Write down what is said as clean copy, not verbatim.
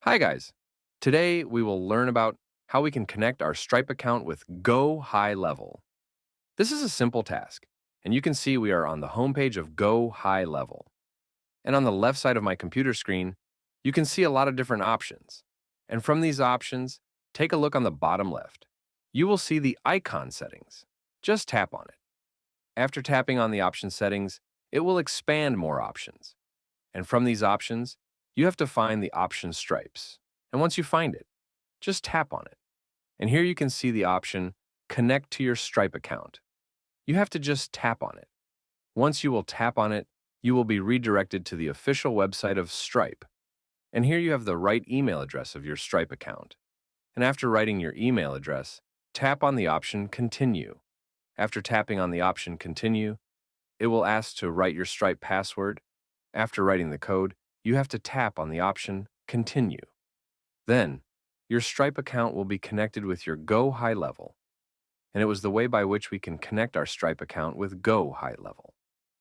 Hi guys. Today we will learn about how we can connect our Stripe account with GoHighLevel. This is a simple task, and you can see we are on the homepage of GoHighLevel. And on the left side of my computer screen, you can see a lot of different options. And from these options, take a look on the bottom left. You will see the icon settings. Just tap on it. After tapping on the option settings, it will expand more options. And from these options, you have to find the option stripes. And once you find it, just tap on it. And here you can see the option Connect to your Stripe account. You have to just tap on it. Once you will tap on it, you will be redirected to the official website of Stripe. And here you have the right email address of your Stripe account. And after writing your email address, tap on the option Continue. After tapping on the option Continue, it will ask to write your Stripe password. After writing the code, you have to tap on the option Continue. Then, your Stripe account will be connected with your GoHighLevel, and it was the way by which we can connect our Stripe account with GoHighLevel.